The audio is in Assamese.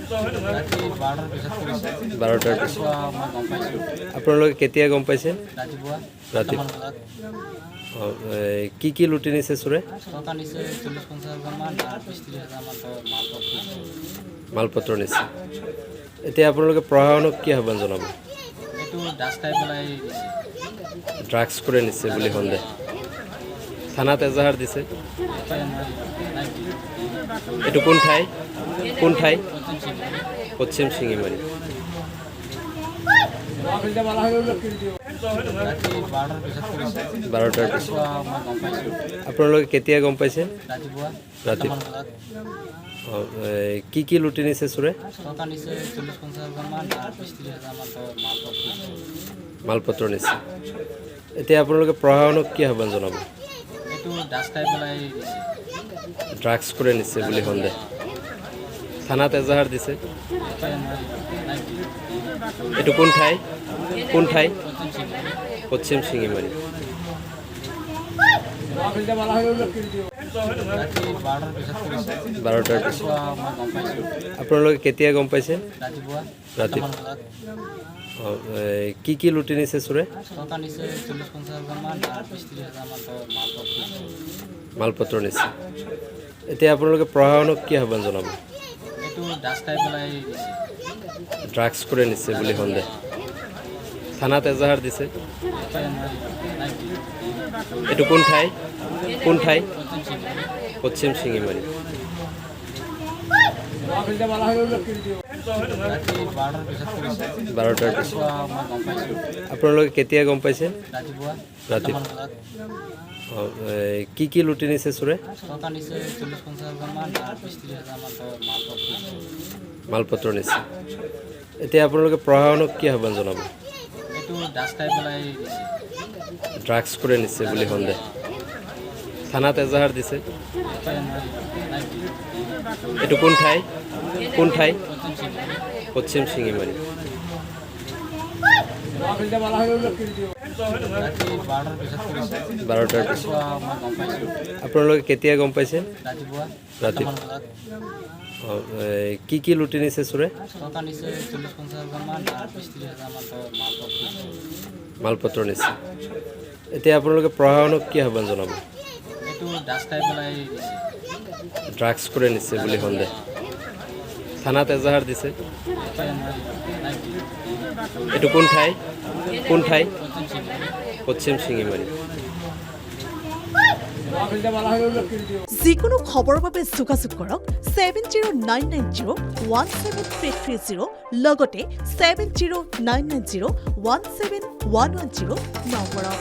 ৰাতি 12টাৰ পিছত কৰিছে 12টাৰ পিছত মই গম পাইছোঁ আপোনালোকে কেতিয়া গম পাইছে? ৰাতিপুৱা ৰাতি 7টা মান বজাত কি লুটি নিছে চোৰে? টকা নিছে 40-50 হাজাৰমান আৰু 20-30 হাজাৰমান মালপত্ৰ নিছে। এতিয়া আপোনালোকে প্ৰশাসনক কি আহ্বান জনাব? এইটো ডাষ্টাই পেলাই দিছে ড্ৰাগছ কৰি নিছে বুলি সন্দেহ। থানাত এজাহাৰ দিছে। এইটো কোন ঠাই? পশ্চিম শিঙিমাৰী। ৰাতি 12টাৰ পিছত কৰিছে 12টাৰ পিছত মই গম পাইছোঁ আপোনালোকে কেতিয়া গম পাইছে? ৰাতিপুৱা ৰাতি 7টা মান বজাত কি লুটি নিছে চোৰে? টকা নিছে 40-50 হাজাৰমান আৰু 20-30 হাজাৰমান মালপত্ৰ নিছে। এতিয়া আপোনালোকে প্ৰশাসনক কি আহ্বান জনাব? এইটো ডাষ্টাই পেলাই দিছে ড্ৰাগছ কৰি নিছে বুলি সন্দেহ। থানাত এজাহাৰ দিছে। এইটো কোন ঠাই? পশ্চিম শিঙিমাৰী। ৰাতি 12টাৰ পিছত কৰিছে 12টাৰ পিছত মই গম পাইছোঁ আপোনালোকে কেতিয়া গম পাইছে? ৰাতিপুৱা ৰাতি 7টা মান বজাত কি লুটি নিছে চোৰে? টকা নিছে 40-50 হাজাৰমান আৰু 20-30 হাজাৰমান মালপত্ৰ নিছে। এতিয়া আপোনালোকে প্ৰশাসনক কি আহ্বান জনাব? এইটো ডাষ্টাই পেলাই দিছে ড্ৰাগছ কৰি নিছে বুলি সন্দেহ। থানাত এজাহাৰ দিছে। এইটো কোন ঠাই? পশ্চিম শিঙিমাৰী। ৰাতি 12টাৰ পিছত কৰিছে 12টাৰ পিছত মই গম পাইছোঁ আপোনালোকে কেতিয়া গম পাইছে? ৰাতিপুৱা ৰাতি 7টা মান বজাত কি লুটি নিছে চোৰে? টকা নিছে 40-50 হাজাৰমান আৰু 20-30 হাজাৰমান মালপত্ৰ নিছে। এতিয়া আপোনালোকে প্ৰশাসনক কি আহ্বান জনাব? এইটো ডাষ্টাই পেলাই দিছে ড্ৰাগছ কৰি নিছে বুলি সন্দেহ। থানাত এজাহাৰ দিছে। এইটো কোন ঠাই? পশ্চিম শিঙিমাৰী। ৰাতি 12টাৰ পিছত কৰিছে 12টাৰ পিছত মই গম পাইছোঁ আপোনালোকে কেতিয়া গম পাইছে? ৰাতিপুৱা ৰাতি 7টা মান বজাত কি লুটি নিছে চোৰে? টকা নিছে 40-50 হাজাৰমান আৰু 20-30 হাজাৰমান মালপত্ৰ নিছে। এতিয়া আপোনালোকে প্ৰশাসনক কি আহ্বান জনাব? এইটো ডাষ্টাই পেলাই দিছে ড্ৰাগছ কৰি নিছে বুলি সন্দেহ। থানাত এজাহাৰ দিছে। এইটো কোন ঠাই? পশ্চিম শিঙিমাৰী। যিকোনো খবৰৰ বাবে যোগাযোগ কৰক 7099017330 লগতে 7099017110 নম্বৰত।